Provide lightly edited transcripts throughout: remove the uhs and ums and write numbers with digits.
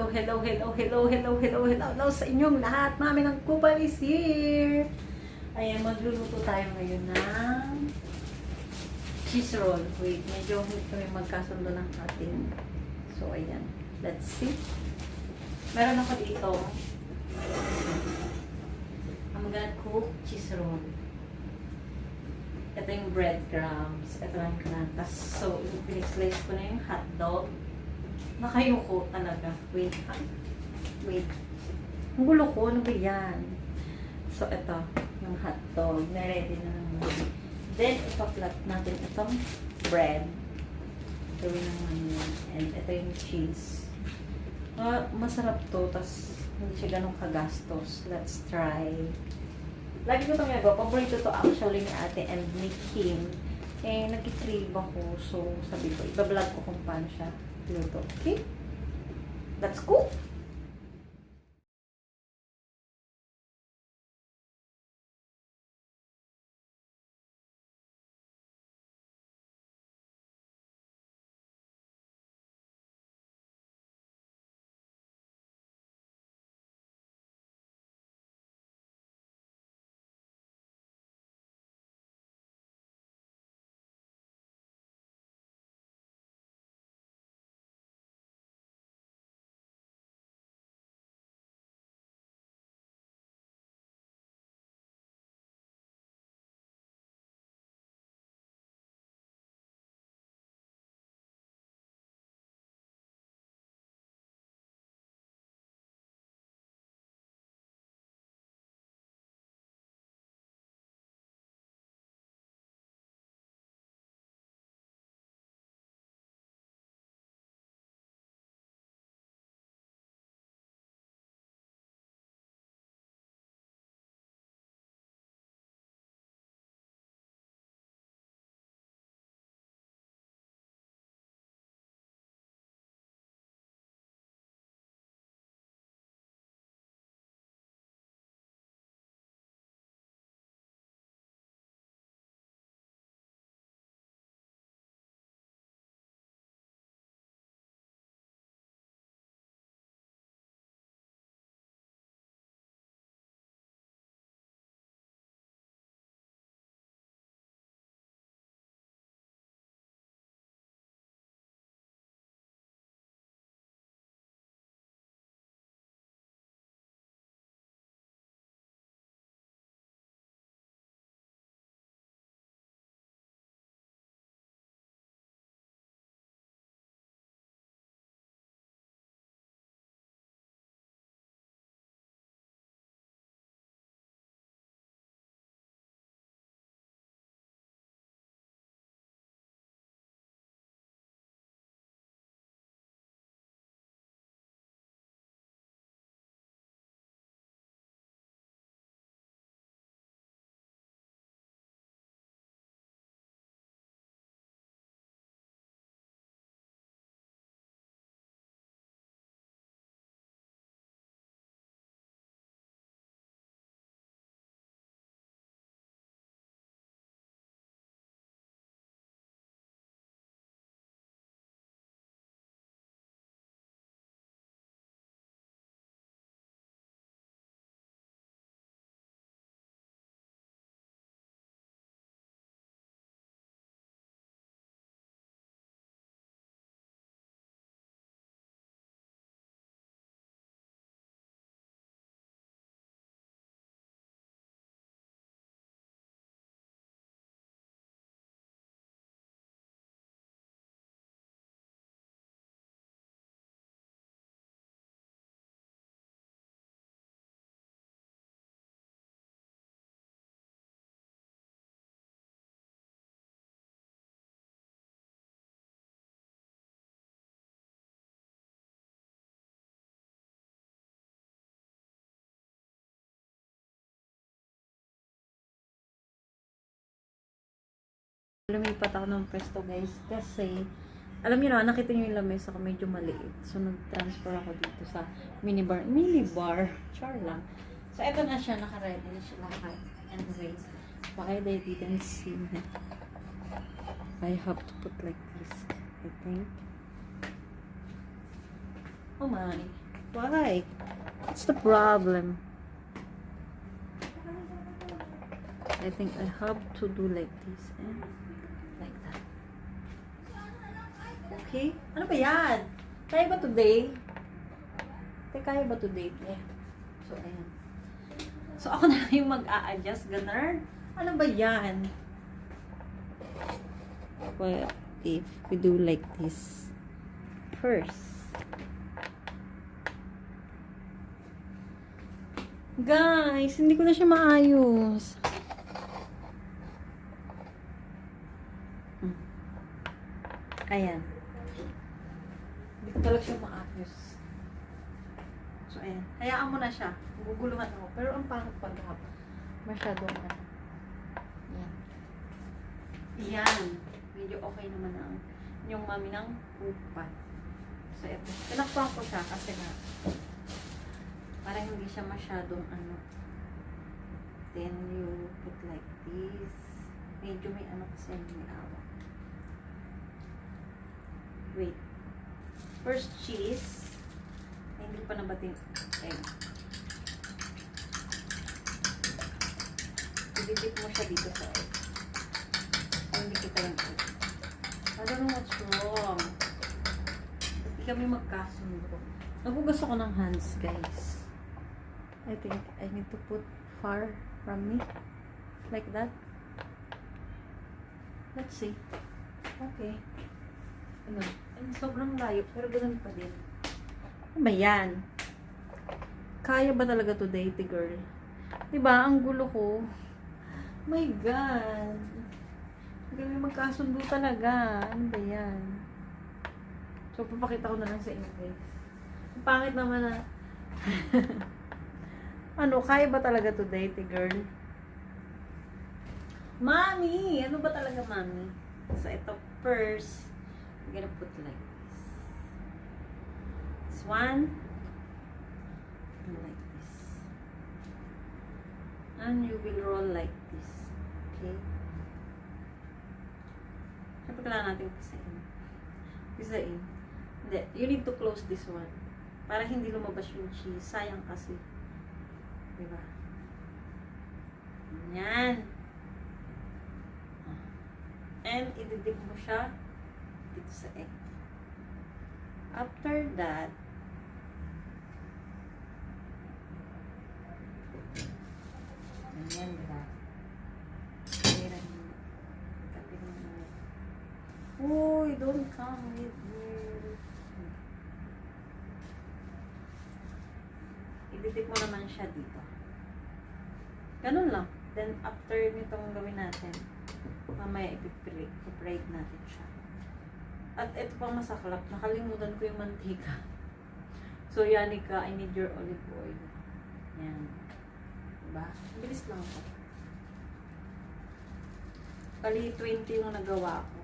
hello, hello, hello, hello, hello, hello, hello, hello sa inyong lahat. Mami ng Kupal is here. Ayan, magluluto tayo ngayon ng cheese roll. Wait, medyo hindi kami magkasundo ng ating. So, ayan. Let's see. Meron ako dito. I'm gonna cook cheese roll. Ito yung breadcrumbs. Ito yung kanatas. So, pinislice ko na yung hotdog. Nakayuko talaga. Wait. Wait. Ang gulo ko. Ano ba yan? So, ito. Yung hotdog. Na-ready na naman. Then, ipa-flat natin itong bread. Gawin naman yun. And ito yung cheese. Masarap to. Tapos, hindi siya ganun kagastos. Let's try. Lagi ko itong nagawa. Paborito to actually ni ate and ni Kim. Eh, nag-crave ako. So, sabi ko, iba-vlog ko kung paano siya luto. Okay? Let's go! Lumipat ako ng pwesto guys kasi alam niyo na, nakita niyo yung lamesa ko medyo maliit. So nag-transfer ako dito sa minibar. Char lang. So eto na siya, naka-ready na siya lahat. Anyway, why they didn't see me. I have to put like this, I think. Oh my. Why? What's the problem? I think I have to do like this and like that. Okay? Ano ba yan? Kaya ba today? Kaya ba today? Yeah. So, ayan. So, ako na lang yung mag-a-adjust. Ganun. Ano ba yan? Well, if we do like this first. Guys, hindi ko na siya maayos. Ayan. Hindi ko talaga siya maayos. So, ayan. Hayaan mo na siya. Guguluhan ako. Pero ang pangit pag-hap. Masyadong ano. Ayan. Ayan. Medyo okay naman ang yung mami ng upan. So, ito. Tinakpan ko siya kasi nga parang hindi siya masyadong ano. Then, you put like this. Medyo may ano kasi may awa. Wait. First cheese. Ay, hindi pa nabating egg. Ididip mo siya dito sa egg. Ay, hindi kita yung egg. I don't know what's wrong. Hindi kami magkasundo. Nagugas ako ng hands, guys. I think I need to put far from me. Like that. Let's see. Okay. Ano? Sobrang layo, pero ganun pa din. Ano ba yan? Kaya ba talaga to date, girl? Diba? Ang gulo ko. My God. Hindi kami magkasundo talaga. Ano ba yan? So, papakita ko na lang sa inyo, guys. Ang pangit naman na. Ano, kaya ba talaga to date, girl? Mami! Ano ba talaga, mami? So, ito first. I'm gonna put like this. This one. And like this. And you will roll like this. Okay? Siyempre kailangan natin pisain. Pisain. Hindi. You need to close this one. Para hindi lumabas yung cheese. Sayang kasi. Diba? Yan. And ididip mo siya dito sa egg. After that, ayan, diba? Kailan mo. Kapin mo. Uy, don't come with me. Ididip mo naman siya dito. Ganun lang. Then, after nitong gawin natin, mamaya i-prate natin siya. At ito pang masaklap, nakalimutan ko yung mantika. So, Yanika, I need your olive oil. Yan. Diba? Bilis lang po. Bali, 20 yung nagawa ko.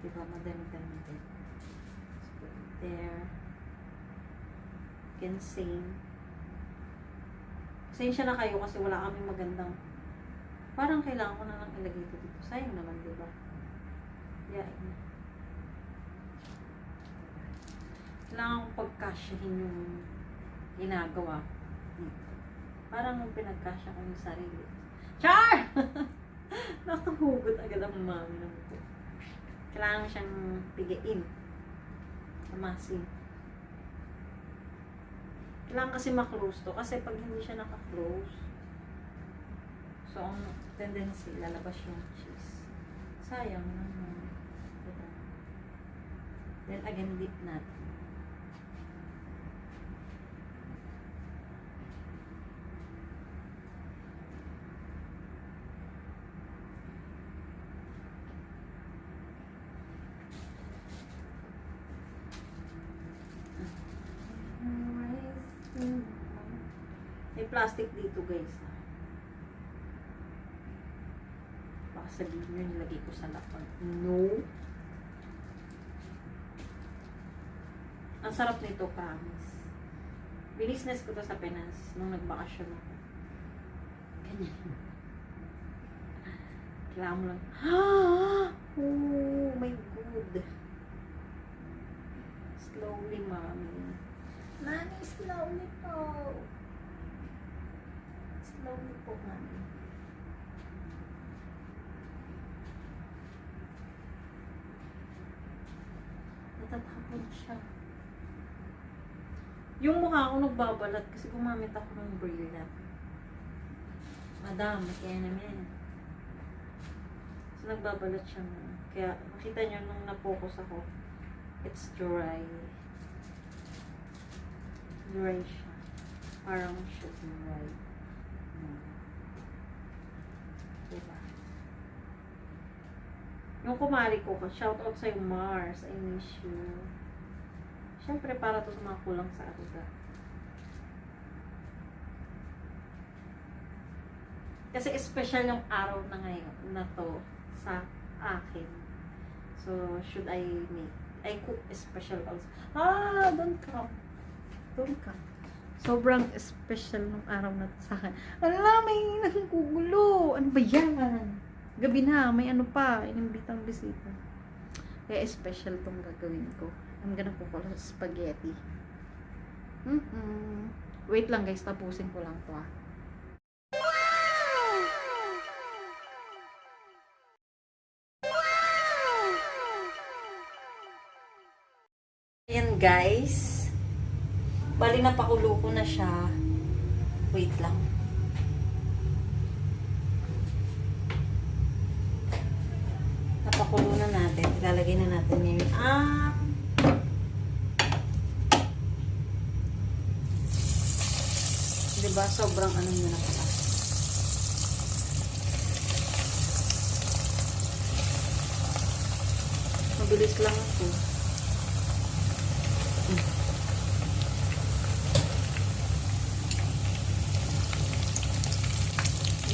Diba? Madami-dami din. Let's put it there. You can sing. Pasensya na kayo kasi wala kami magandang. Parang kailangan ko na lang ilagay ito dito. Sayang naman, diba? Yeah. Kailangan kong pagkasyahin yung ginagawa dito. Parang yung pinagkasya ko yung sarili. Char! Nakahugot agad ang mami ng ito. Kailangan siyang pigain. Amasin. Kailangan kasi maklose to. Kasi pag hindi siya naka-close, so ang tendency, lalabas yung cheese. Sayang naman. Then again, dip natin. May plastic dito, guys. Baka sabihin nyo, nilagay ko sa lapag. No. Ang sarap nito, promise. Binisnes ko to sa Pinas nung nagbakasyon ako. Ganyan. Kailangan mo lang. Oh my God. Slowly, mami. Mami, slowly po. Slowly po, mami. Natatapon siya. Yung mukha ko nagbabalat kasi gumamit ako ng brilliant. Madam, kaya naman. So, nagbabalat siya na. Kaya, makita nyo nung na-focus ako, it's dry. Dry siya. Parang siya dry. Diba? Yung kumari ko, shoutout sa'yo Mars. I miss you. Siyempre, para to sa mga kulang sa aruga. Kasi special yung araw na ngayon na to sa akin. So, should I make? I cook special also. Ah, don't come. Don't come. Sobrang special nung araw na to sa akin. Ala, may nanggugulo. Ano ba yan? Gabi na, may ano pa. Inimbitang bisita. Kaya special tong gagawin ko. I'm gonna cook all spaghetti. Wait lang guys, tapusin ko lang to ah. Ayan guys. Bali napakulo ko na siya. Wait lang. Napakulo na natin. Ilalagay na natin ngayon. Diba? Sobrang ano nyo na pala. Mabilis lang ako.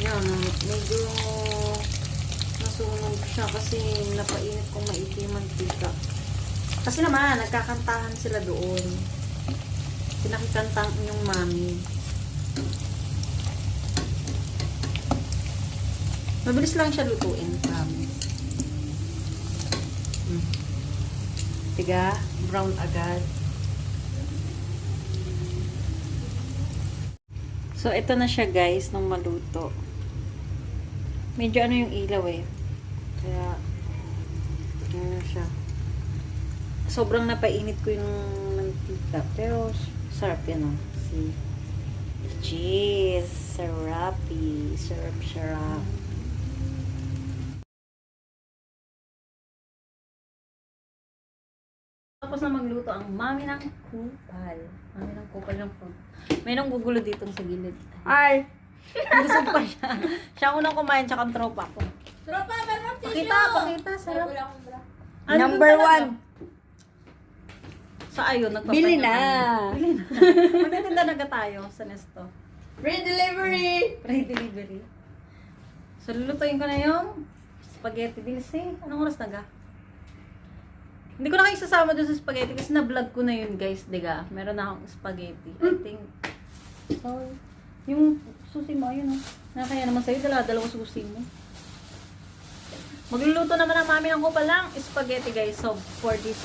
Yan. Medyo nasunog siya kasi napainit kong maiti yung mantika. Kasi naman, nagkakantahan sila doon. Pinakikantang yung mami. Mabilis lang siya lutuin, promise. Tiga, brown agad. So, ito na siya guys, nung maluto. Medyo ano yung ilaw eh. Kaya, ano siya. Sobrang napainit ko yung mantika. Pero, sarap yan oh. See? Cheese. Sarapi. Sarap. Tapos na magluto ang mami ng kupal. Mami ng kupal ng food. May nang gugulo dito sa gilid. Ay! Busog pa siya. Siya ang unang kumain, tsaka ang tropa ko. Tropa, meron Pakita. Sarap. Number 1. So, ayun, nagpapahinga Bili na. kami. Bili na. Magtitinda na tayo sa Nesto. Free delivery! Free delivery. So, lulutuin ko na yung spaghetti. Bilis eh. Anong oras na ga? Hindi ko na kayo sasama doon sa spaghetti kasi na-vlog ko na yun guys, diga. Meron na akong spaghetti. I think, so, yung susi mo, yun oh. Nakakaya naman sa'yo, dalawang susi mo. Magluluto naman ang mami ng kupal lang spaghetti guys. So, for this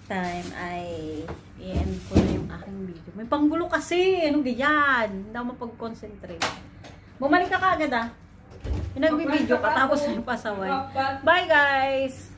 time, ay i-end ko na yung aking video. May panggulo kasi. Anong ganyan? Hindi ako mapag-concentrate. Bumalik ka kaagad ah. Yung nagbibideo ka tapos may pasaway. Bye guys!